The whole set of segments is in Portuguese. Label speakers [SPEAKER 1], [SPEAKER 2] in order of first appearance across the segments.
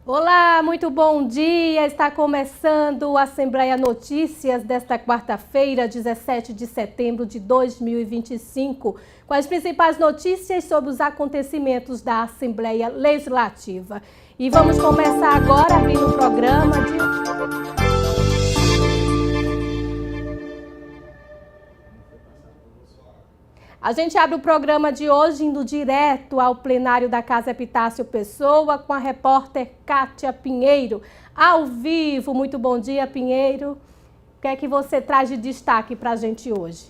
[SPEAKER 1] Olá, muito bom dia. Está começando a Assembleia Notícias desta quarta-feira, 17 de setembro de 2025, com as principais notícias sobre os acontecimentos da Assembleia Legislativa. E vamos começar agora abrindo o programa de... A gente abre o programa de hoje indo direto ao plenário da Casa Epitácio Pessoa com a repórter Kátia Pinheiro, ao vivo. Muito bom dia, Pinheiro. O que é que você traz de destaque para a gente hoje?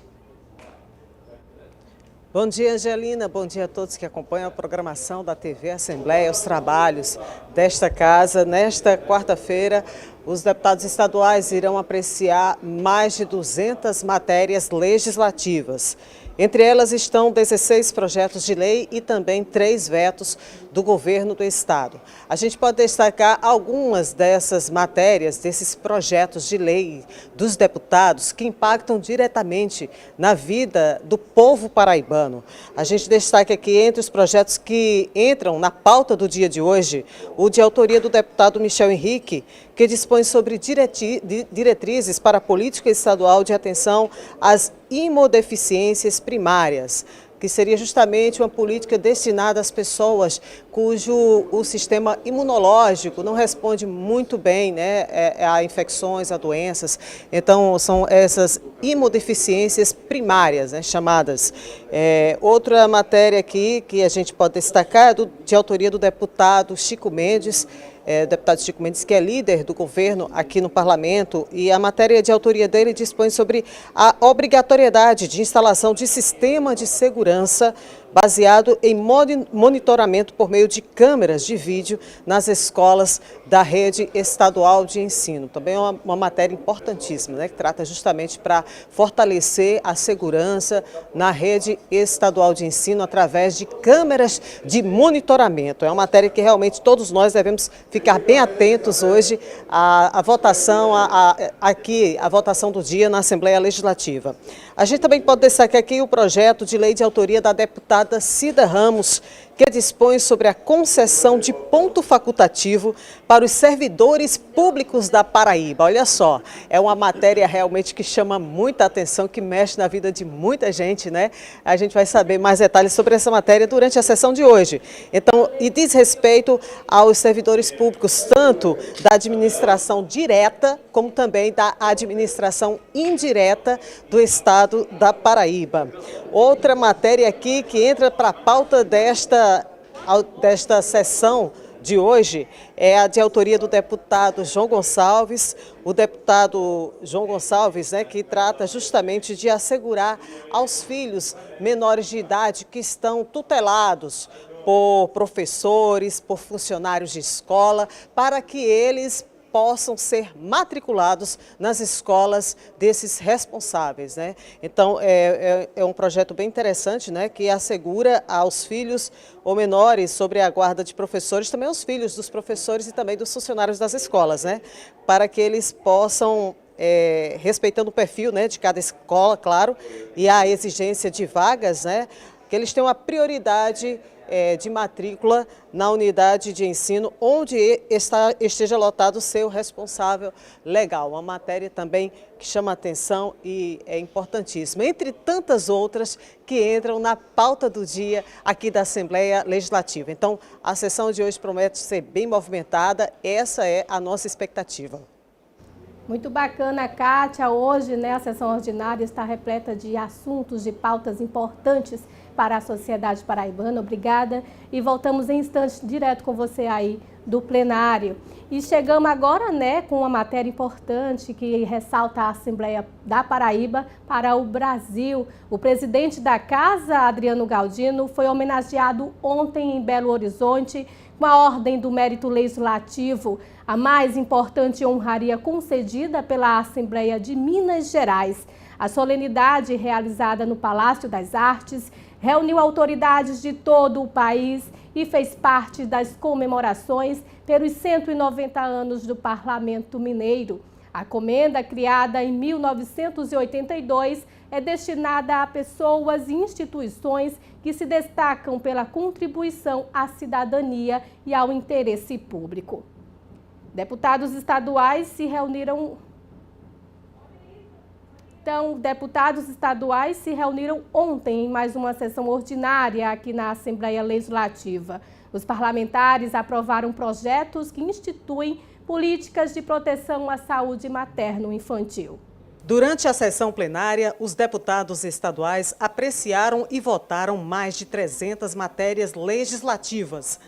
[SPEAKER 2] Bom dia, Angelina. Bom dia a todos que acompanham a programação da TV Assembleia, os trabalhos desta casa. Nesta quarta-feira, os deputados estaduais irão apreciar mais de 200 matérias legislativas. Entre elas estão 16 projetos de lei e também 3 vetos do governo do estado. A gente pode destacar algumas dessas matérias, desses projetos de lei dos deputados que impactam diretamente na vida do povo paraibano. A gente destaca aqui entre os projetos que entram na pauta do dia de hoje, o de autoria do deputado Michel Henrique, que dispõe sobre diretrizes para a política estadual de atenção às imunodeficiências primárias, que seria justamente uma política destinada às pessoas cujo o sistema imunológico não responde muito bem, né, a infecções, a doenças. Então, são essas imunodeficiências primárias, né, chamadas. Outra matéria aqui que a gente pode destacar é de autoria do deputado Chico Mendes, deputado Chico Mendes, que é líder do governo aqui no parlamento, e a matéria de autoria dele dispõe sobre a obrigatoriedade de instalação de sistema de segurança baseado em monitoramento por meio de câmeras de vídeo nas escolas da rede estadual de ensino. Também é uma matéria importantíssima, né, que trata justamente para fortalecer a segurança na rede estadual de ensino através de câmeras de monitoramento. É uma matéria que realmente todos nós devemos ficar bem atentos hoje à votação, aqui, a votação do dia na Assembleia Legislativa. A gente também pode destacar aqui o projeto de lei de autoria da deputada Cida Ramos, que dispõe sobre a concessão de ponto facultativo para os servidores públicos da Paraíba. Olha só, é uma matéria realmente que chama muita atenção, que mexe na vida de muita gente, né? A gente vai saber mais detalhes sobre essa matéria durante a sessão de hoje. Então, e diz respeito aos servidores públicos, tanto da administração direta, como também da administração indireta do estado da Paraíba. Outra matéria aqui que entra para a pauta desta sessão de hoje é a de autoria do deputado João Gonçalves, o deputado João Gonçalves, né, que trata justamente de assegurar aos filhos menores de idade que estão tutelados por professores, por funcionários de escola, para que eles possam ser matriculados nas escolas desses responsáveis, né? Então, é um projeto bem interessante, né, que assegura aos filhos ou menores sobre a guarda de professores, também aos filhos dos professores e também dos funcionários das escolas, né, para que eles possam, respeitando o perfil, né, de cada escola, claro, e a exigência de vagas, né, que eles tenham a prioridade de matrícula na unidade de ensino onde esteja lotado o seu responsável legal. Uma matéria também que chama atenção e é importantíssima, entre tantas outras que entram na pauta do dia aqui da Assembleia Legislativa. Então, a sessão de hoje promete ser bem movimentada, essa é a nossa expectativa.
[SPEAKER 1] Muito bacana, Kátia. Hoje, né, a sessão ordinária está repleta de assuntos, de pautas importantes para a sociedade paraibana. Obrigada. E voltamos em instantes direto com você aí do plenário. E chegamos agora, né, com uma matéria importante que ressalta a Assembleia da Paraíba para o Brasil. O presidente da Casa, Adriano Galdino, foi homenageado ontem em Belo Horizonte com a Ordem do Mérito Legislativo, a mais importante honraria concedida pela Assembleia de Minas Gerais. A solenidade, realizada no Palácio das Artes, reuniu autoridades de todo o país e fez parte das comemorações pelos 190 anos do Parlamento Mineiro. A comenda, criada em 1982, é destinada a pessoas e instituições que se destacam pela contribuição à cidadania e ao interesse público. Deputados estaduais se reuniram ontem em mais uma sessão ordinária aqui na Assembleia Legislativa. Os parlamentares aprovaram projetos que instituem políticas de proteção à saúde materno-infantil.
[SPEAKER 2] Durante a sessão plenária, os deputados estaduais apreciaram e votaram mais de 300 matérias legislativas.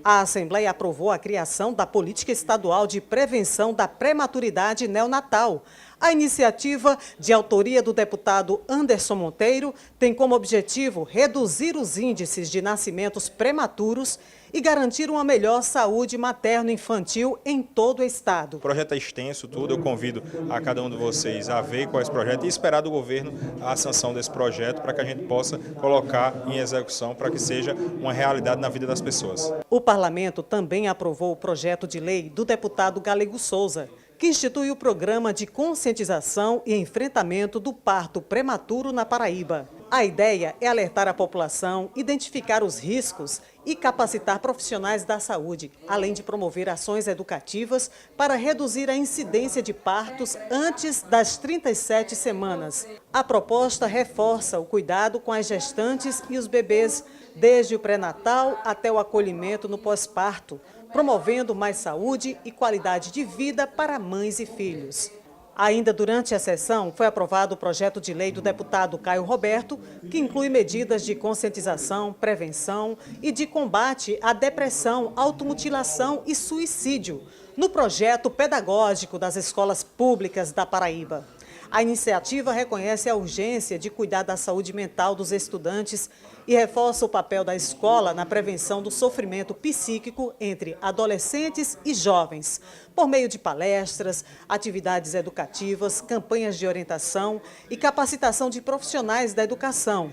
[SPEAKER 2] A Assembleia aprovou a criação da Política Estadual de Prevenção da Prematuridade Neonatal. A iniciativa, de autoria do deputado Anderson Monteiro, tem como objetivo reduzir os índices de nascimentos prematuros e garantir uma melhor saúde materno-infantil em todo o estado.
[SPEAKER 3] O projeto é extenso, tudo. Eu convido a cada um de vocês a ver qual é esse projeto e esperar do governo a sanção desse projeto para que a gente possa colocar em execução para que seja uma realidade na vida das pessoas.
[SPEAKER 2] O parlamento também aprovou o projeto de lei do deputado Galego Souza, que institui o programa de conscientização e enfrentamento do parto prematuro na Paraíba. A ideia é alertar a população, identificar os riscos e capacitar profissionais da saúde, além de promover ações educativas para reduzir a incidência de partos antes das 37 semanas. A proposta reforça o cuidado com as gestantes e os bebês, desde o pré-natal até o acolhimento no pós-parto, promovendo mais saúde e qualidade de vida para mães e filhos. Ainda durante a sessão, foi aprovado o projeto de lei do deputado Caio Roberto, que inclui medidas de conscientização, prevenção e de combate à depressão, automutilação e suicídio, no projeto pedagógico das escolas públicas da Paraíba. A iniciativa reconhece a urgência de cuidar da saúde mental dos estudantes e reforça o papel da escola na prevenção do sofrimento psíquico entre adolescentes e jovens, por meio de palestras, atividades educativas, campanhas de orientação e capacitação de profissionais da educação.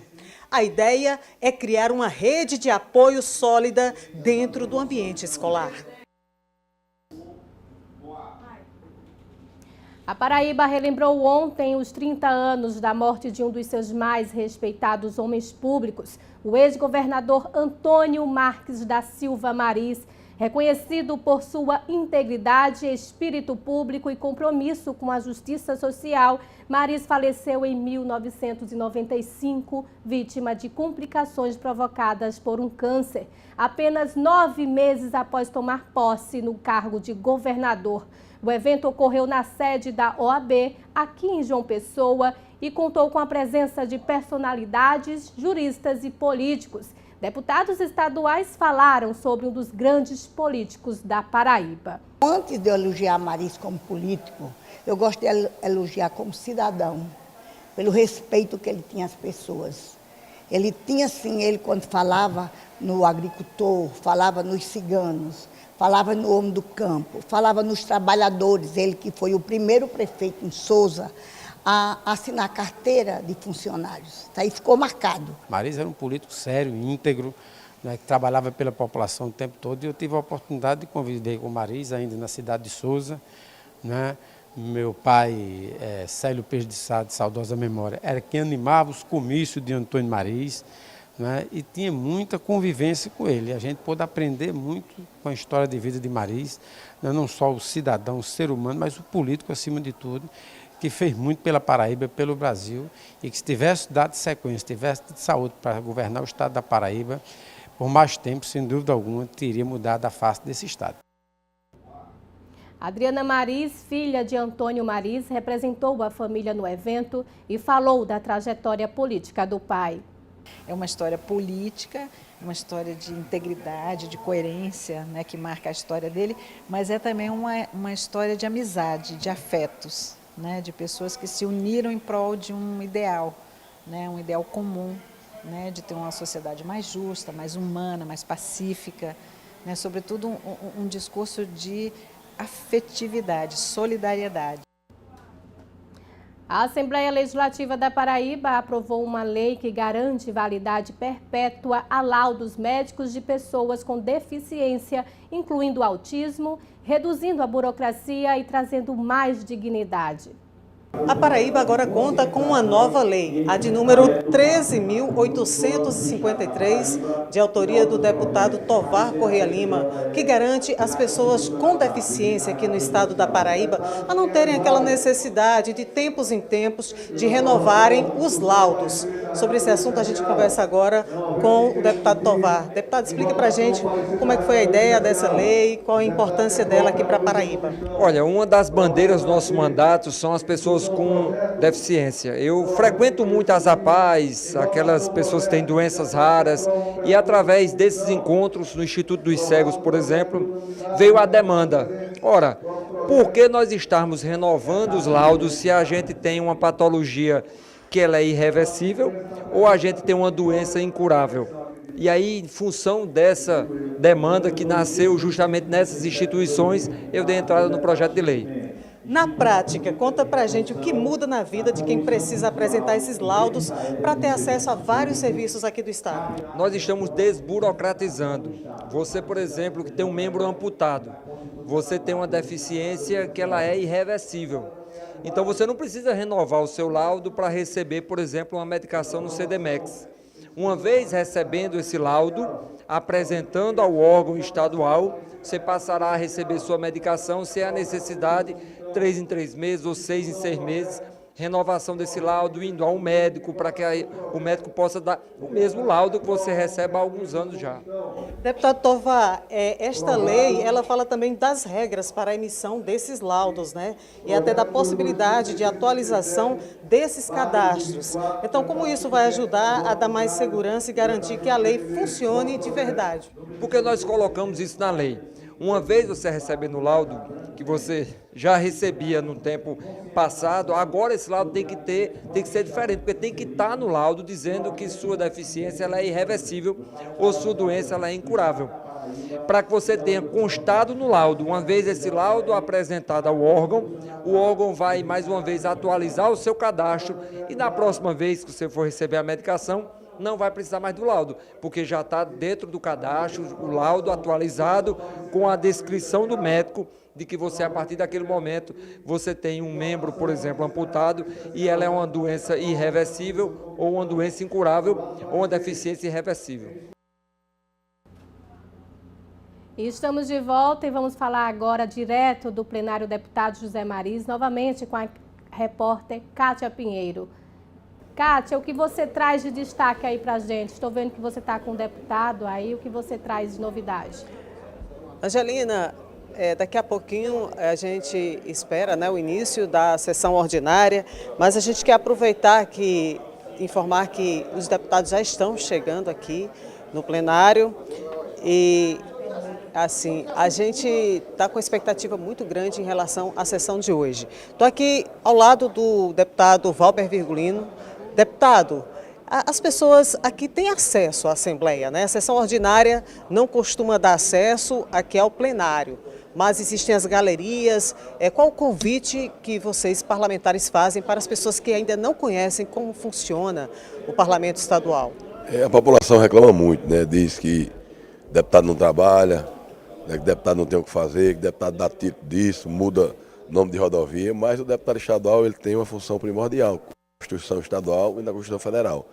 [SPEAKER 2] A ideia é criar uma rede de apoio sólida dentro do ambiente escolar.
[SPEAKER 1] A Paraíba relembrou ontem os 30 anos da morte de um dos seus mais respeitados homens públicos, o ex-governador Antônio Marques da Silva Maris. Reconhecido por sua integridade, espírito público e compromisso com a justiça social, Maris faleceu em 1995, vítima de complicações provocadas por um câncer, apenas 9 meses após tomar posse no cargo de governador. O evento ocorreu na sede da OAB, aqui em João Pessoa, e contou com a presença de personalidades, juristas e políticos. Deputados estaduais falaram sobre um dos grandes políticos da Paraíba.
[SPEAKER 4] Antes de eu elogiar Maris como político, eu gosto de elogiar como cidadão, pelo respeito que ele tinha às pessoas. Ele tinha, sim, ele quando falava no agricultor, falava nos ciganos, falava no homem do campo, falava nos trabalhadores, ele que foi o primeiro prefeito em Souza a assinar carteira de funcionários. Aí ficou marcado.
[SPEAKER 5] Maris era um político sério, íntegro, né, que trabalhava pela população o tempo todo, e eu tive a oportunidade de conviver com Maris ainda na cidade de Souza, né? Meu pai, Célio Peixe de Sá, de saudosa memória, era quem animava os comícios de Antônio Maris, né, e tinha muita convivência com ele. A gente pôde aprender muito com a história de vida de Maris, né, não só o cidadão, o ser humano, mas o político acima de tudo, que fez muito pela Paraíba, pelo Brasil, e que se tivesse dado sequência, tivesse de saúde para governar o estado da Paraíba, por mais tempo, sem dúvida alguma, teria mudado a face desse estado.
[SPEAKER 1] Adriana Maris, filha de Antônio Maris, representou a família no evento e falou da trajetória política do pai.
[SPEAKER 6] É uma história política, uma história de integridade, de coerência, né, que marca a história dele, mas é também uma história de amizade, de afetos, né, de pessoas que se uniram em prol de um ideal, né, um ideal comum, né, de ter uma sociedade mais justa, mais humana, mais pacífica, né, sobretudo um discurso de afetividade, solidariedade.
[SPEAKER 1] A Assembleia Legislativa da Paraíba aprovou uma lei que garante validade perpétua a laudos médicos de pessoas com deficiência, incluindo autismo, reduzindo a burocracia e trazendo mais dignidade.
[SPEAKER 2] A Paraíba agora conta com uma nova lei, a de número 13.853, de autoria do deputado Tovar Correia Lima, que garante às pessoas com deficiência aqui no estado da Paraíba a não terem aquela necessidade de tempos em tempos de renovarem os laudos. Sobre esse assunto a gente conversa agora com o deputado Tovar. Deputado, explica pra gente como é que foi a ideia dessa lei, qual a importância dela aqui para a Paraíba.
[SPEAKER 7] Olha, uma das bandeiras do nosso mandato são as pessoas com deficiência. Eu frequento muito as APAES, aquelas pessoas que têm doenças raras, e através desses encontros no Instituto dos Cegos, por exemplo, veio a demanda. Ora, por que nós estarmos renovando os laudos se a gente tem uma patologia que ela é irreversível ou a gente tem uma doença incurável? E aí, em função dessa demanda que nasceu justamente nessas instituições, eu dei entrada no projeto de lei.
[SPEAKER 2] Na prática, conta pra gente o que muda na vida de quem precisa apresentar esses laudos para ter acesso a vários serviços aqui do estado.
[SPEAKER 7] Nós estamos desburocratizando. Você, por exemplo, que tem um membro amputado, você tem uma deficiência que ela é irreversível. Então você não precisa renovar o seu laudo para receber, por exemplo, uma medicação no CDMEX. Uma vez recebendo esse laudo, apresentando ao órgão estadual, você passará a receber sua medicação sem a necessidade, 3 em 3 meses ou 6 em 6 meses, renovação desse laudo, indo ao médico, para que o médico possa dar o mesmo laudo que você recebe há alguns anos já.
[SPEAKER 2] Deputado Tovar, esta lei, ela fala também das regras para a emissão desses laudos, né? E até da possibilidade de atualização desses cadastros. Então, como isso vai ajudar a dar mais segurança e garantir que a lei funcione de verdade?
[SPEAKER 7] Porque nós colocamos isso na lei. Uma vez você recebendo o laudo, que você já recebia no tempo passado, agora esse laudo tem que ser diferente, porque tem que estar no laudo dizendo que sua deficiência ela é irreversível ou sua doença ela é incurável. Para que você tenha constado no laudo, uma vez esse laudo apresentado ao órgão, o órgão vai mais uma vez atualizar o seu cadastro e na próxima vez que você for receber a medicação, não vai precisar mais do laudo, porque já está dentro do cadastro, o laudo atualizado com a descrição do médico de que você, a partir daquele momento, você tem um membro, por exemplo, amputado e ela é uma doença irreversível ou uma doença incurável ou uma deficiência irreversível.
[SPEAKER 1] E estamos de volta e vamos falar agora direto do plenário deputado José Mariz, novamente com a repórter Kátia Pinheiro. Kátia, o que você traz de destaque aí para a gente? Estou vendo que você está com um deputado aí, o que você traz de novidade?
[SPEAKER 2] Angelina, daqui a pouquinho a gente espera, né, o início da sessão ordinária, mas a gente quer aproveitar aqui, informar que os deputados já estão chegando aqui no plenário e, assim, a gente está com expectativa muito grande em relação à sessão de hoje. Estou aqui ao lado do deputado Valber Virgulino. Deputado, as pessoas aqui têm acesso à Assembleia, né? A sessão ordinária não costuma dar acesso aqui ao plenário, mas existem as galerias. Qual o convite que vocês parlamentares fazem para as pessoas que ainda não conhecem como funciona o parlamento estadual?
[SPEAKER 8] A população reclama muito, né? Diz que deputado não trabalha, né? Que deputado não tem o que fazer, que deputado dá título disso, muda nome de rodovia, mas o deputado estadual ele tem uma função primordial. Constituição estadual e na Constituição Federal.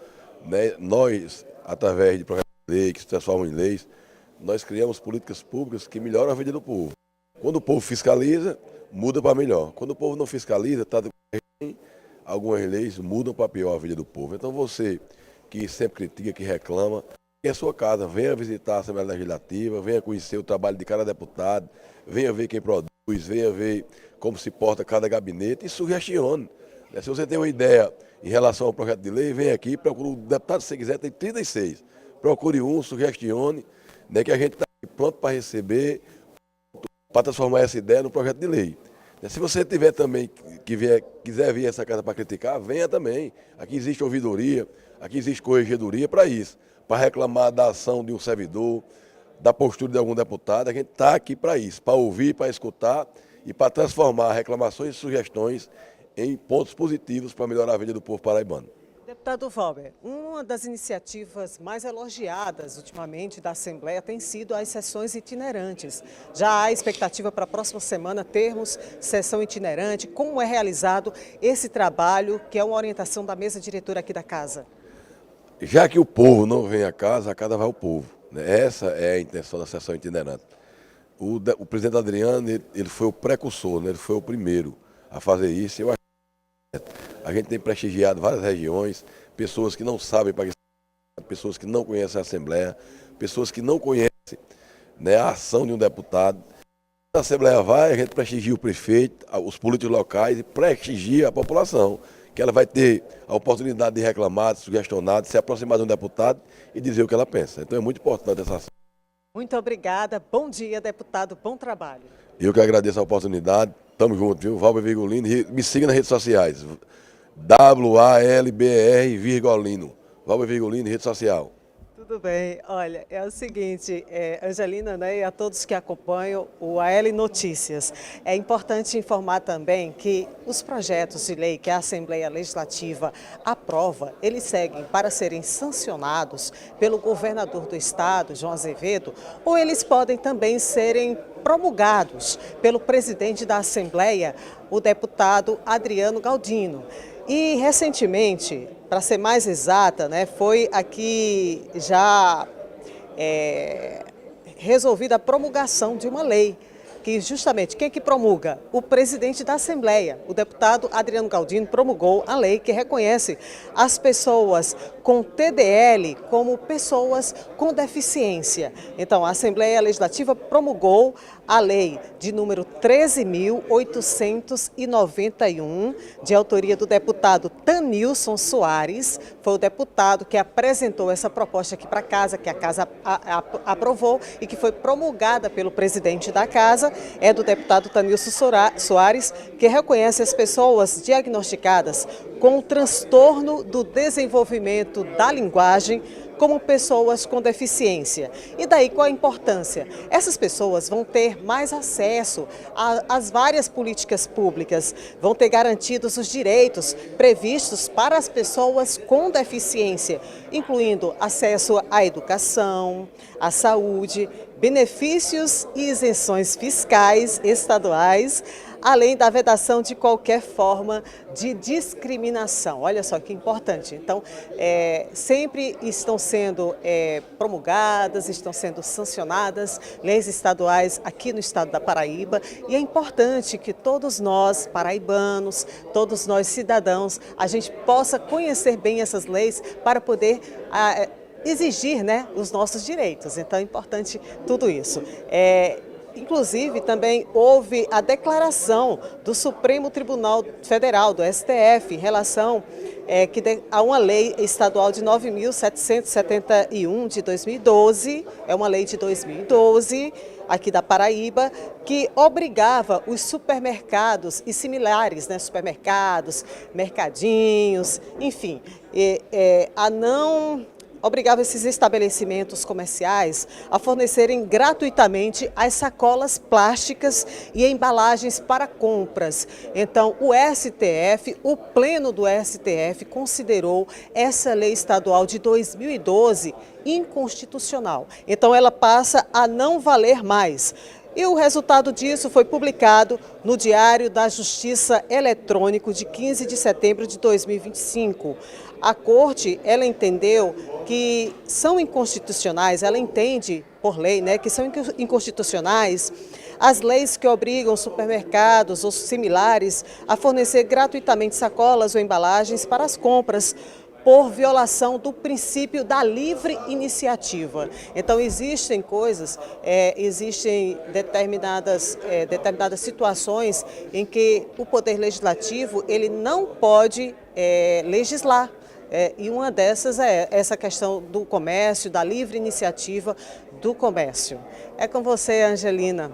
[SPEAKER 8] Né? Nós, através de projetos de lei que se transformam em leis, nós criamos políticas públicas que melhoram a vida do povo. Quando o povo fiscaliza, muda para melhor. Quando o povo não fiscaliza, algumas leis mudam para pior a vida do povo. Então você que sempre critica, que reclama, em a sua casa, venha visitar a Assembleia Legislativa, venha conhecer o trabalho de cada deputado, venha ver quem produz, venha ver como se porta cada gabinete e sugestione. Se você tem uma ideia em relação ao projeto de lei, vem aqui, procure o deputado, se você quiser, tem 36. Procure um, sugestione, né, que a gente está pronto para receber, para transformar essa ideia no projeto de lei. Se você tiver também, quiser vir essa casa para criticar, venha também. Aqui existe ouvidoria, aqui existe corregedoria para isso, para reclamar da ação de um servidor, da postura de algum deputado. A gente está aqui para isso, para ouvir, para escutar e para transformar reclamações e sugestões em pontos positivos para melhorar a vida do povo paraibano.
[SPEAKER 2] Deputado Valber, uma das iniciativas mais elogiadas ultimamente da Assembleia tem sido as sessões itinerantes. Já há expectativa para a próxima semana termos sessão itinerante. Como é realizado esse trabalho, que é uma orientação da mesa diretora aqui da Casa?
[SPEAKER 8] Já que o povo não vem à casa, a casa vai ao povo, né? Essa é a intenção da sessão itinerante. O presidente Adriano, ele foi o precursor, né? Ele foi o primeiro a fazer isso. Eu acho que a gente tem prestigiado várias regiões, pessoas que não sabem para que, pessoas que não conhecem a Assembleia, pessoas que não conhecem, né, a ação de um deputado. A Assembleia vai, a gente prestigia o prefeito, os políticos locais e prestigia a população, que ela vai ter a oportunidade de reclamar, de sugestionar, de se aproximar de um deputado e dizer o que ela pensa. Então é muito importante essa ação.
[SPEAKER 2] Muito obrigada. Bom dia, deputado. Bom trabalho.
[SPEAKER 8] Eu que agradeço a oportunidade. Tamo junto, viu? Valber Virgulino. Me siga nas redes sociais. WALBR Virgolino. Valber Virgulino, rede social.
[SPEAKER 2] Tudo bem. Olha, é o seguinte, Angelina, né, e a todos que acompanham o AL Notícias, é importante informar também que os projetos de lei que a Assembleia Legislativa aprova, eles seguem para serem sancionados pelo governador do estado, João Azevedo, ou eles podem também serem promulgados pelo presidente da Assembleia, o deputado Adriano Galdino. E recentemente, para ser mais exata, né, foi aqui já resolvida a promulgação de uma lei, que justamente quem que promulga? O presidente da Assembleia, o deputado Adriano Galdino, promulgou a lei que reconhece as pessoas com TDL como pessoas com deficiência. Então, a Assembleia Legislativa promulgou a lei de número 13.891, de autoria do deputado Tanilson Soares. Foi o deputado que apresentou essa proposta aqui para a Casa, que a Casa aprovou e que foi promulgada pelo presidente da Casa. É do deputado Tanilson Soares, que reconhece as pessoas diagnosticadas com transtorno do desenvolvimento da linguagem como pessoas com deficiência. E daí qual a importância? Essas pessoas vão ter mais acesso às várias políticas públicas, vão ter garantidos os direitos previstos para as pessoas com deficiência, incluindo acesso à educação, à saúde, benefícios e isenções fiscais estaduais, além da vedação de qualquer forma de discriminação. Olha só que importante. Então, sempre estão sendo promulgadas, estão sendo sancionadas leis estaduais aqui no estado da Paraíba, e é importante que todos nós, paraibanos, todos nós cidadãos, a gente possa conhecer bem essas leis para poder exigir, né, os nossos direitos. Então é importante tudo isso. Inclusive, também houve a declaração do Supremo Tribunal Federal, do STF, em relação a uma lei estadual de 9.771 de 2012, é uma lei de 2012, aqui da Paraíba, que obrigava os supermercados e similares, né, supermercados, mercadinhos, enfim, a não... obrigava esses estabelecimentos comerciais a fornecerem gratuitamente as sacolas plásticas e embalagens para compras. Então, o STF, o Pleno do STF, considerou essa lei estadual de 2012 inconstitucional. Então, ela passa a não valer mais. E o resultado disso foi publicado no Diário da Justiça Eletrônico de 15 de setembro de 2025. A Corte, ela entendeu que são inconstitucionais, ela entende por lei, né, que são inconstitucionais as leis que obrigam supermercados ou similares a fornecer gratuitamente sacolas ou embalagens para as compras, por violação do princípio da livre iniciativa. Então, existem coisas, existem determinadas situações em que o Poder Legislativo ele não pode legislar. E uma dessas é essa questão do comércio, da livre iniciativa do comércio. É com você, Angelina.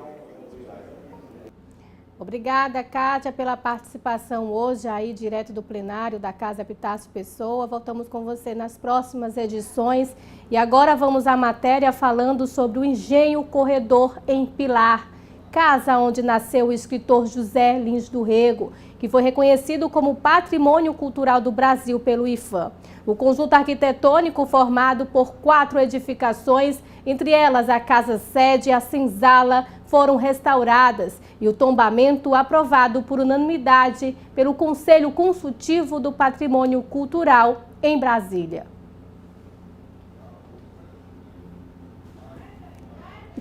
[SPEAKER 1] Obrigada, Kátia, pela participação hoje aí, direto do plenário da Casa Epitácio Pessoa. Voltamos com você nas próximas edições. E agora vamos à matéria falando sobre o Engenho Corredor em Pilar. casa onde nasceu o escritor José Lins do Rego, que foi reconhecido como Patrimônio Cultural do Brasil pelo IPHAN. O conjunto arquitetônico, formado por 4 edificações, entre elas a casa-sede e a senzala, foram restauradas e o tombamento aprovado por unanimidade pelo Conselho Consultivo do Patrimônio Cultural em Brasília.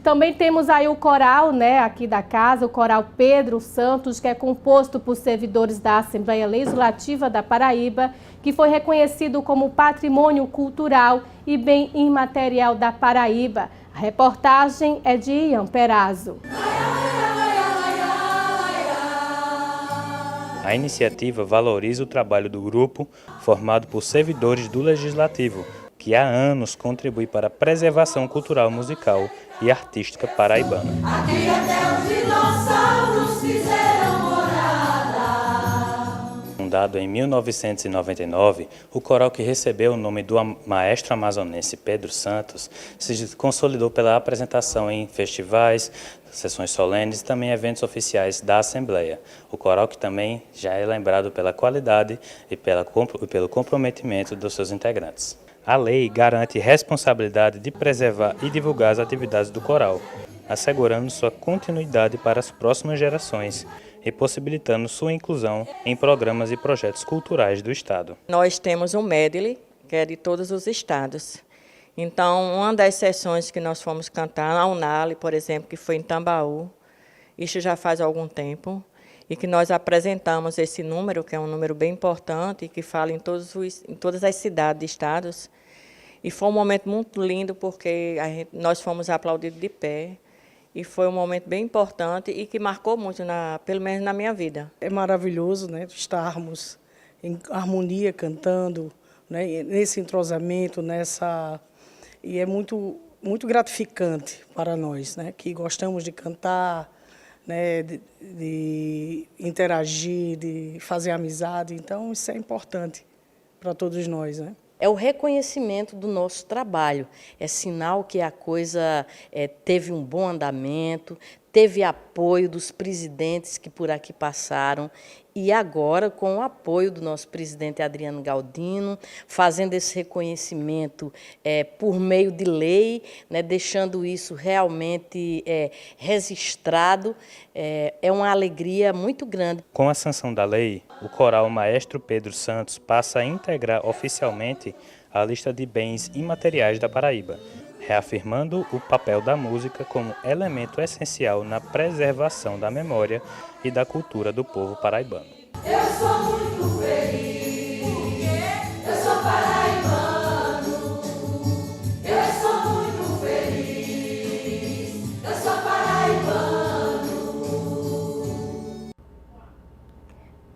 [SPEAKER 1] Também temos aí o coral, aqui da casa, o coral Pedro Santos, que é composto por servidores da Assembleia Legislativa da Paraíba, que foi reconhecido como Patrimônio Cultural e Bem Imaterial da Paraíba. A reportagem é de Ian Perazzo.
[SPEAKER 9] A iniciativa valoriza o trabalho do grupo, formado por servidores do Legislativo, que há anos contribui para a preservação cultural, musical e artística paraibana. Aqui até os dinossauros fizeram morada. Fundado em 1999, o coral, que recebeu o nome do maestro amazonense Pedro Santos, se consolidou pela apresentação em festivais, sessões solenes e também eventos oficiais da Assembleia. O coral que também já é lembrado pela qualidade e pelo comprometimento dos seus integrantes. A lei garante responsabilidade de preservar e divulgar as atividades do coral, assegurando sua continuidade para as próximas gerações e possibilitando sua inclusão em programas e projetos culturais do Estado.
[SPEAKER 10] Nós temos um medley, que é de todos os estados. Então, uma das sessões que nós fomos cantar, a Unali, por exemplo, que foi em Tambaú, isso já faz algum tempo, e que nós apresentamos esse número, que é um número bem importante, que fala em todas as cidades e estados. E foi um momento muito lindo, porque nós fomos aplaudidos de pé, e foi um momento bem importante e que marcou muito, pelo menos na minha vida.
[SPEAKER 11] É maravilhoso, estarmos em harmonia, cantando, nesse entrosamento, e é muito, muito gratificante para nós, que gostamos de cantar, de interagir, de fazer amizade. Então, isso é importante para todos nós.
[SPEAKER 12] É o reconhecimento do nosso trabalho, é sinal que a coisa teve um bom andamento, teve apoio dos presidentes que por aqui passaram e agora com o apoio do nosso presidente Adriano Galdino, fazendo esse reconhecimento por meio de lei, deixando isso realmente registrado, é uma alegria muito grande.
[SPEAKER 9] Com a sanção da lei, o coral Maestro Pedro Santos passa a integrar oficialmente a lista de bens imateriais da Paraíba, reafirmando o papel da música como elemento essencial na preservação da memória e da cultura do povo paraibano.
[SPEAKER 13] Eu sou muito feliz, eu sou paraibano, eu sou muito feliz, eu sou paraibano.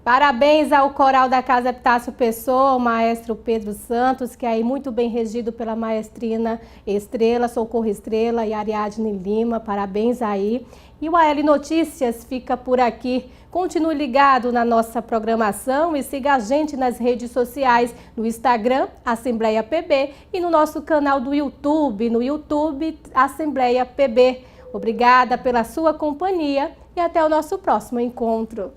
[SPEAKER 1] Parabéns ao coral da Casa Epitácio Pessoa, o maestro Pedro Santos, que é aí muito bem regido pela maestrina Estrela, Socorro Estrela e Ariadne Lima. Parabéns aí. E o AL Notícias fica por aqui. Continue ligado na nossa programação e siga a gente nas redes sociais, no Instagram, Assembleia PB, e no nosso canal do YouTube, no YouTube, Assembleia PB. Obrigada pela sua companhia e até o nosso próximo encontro.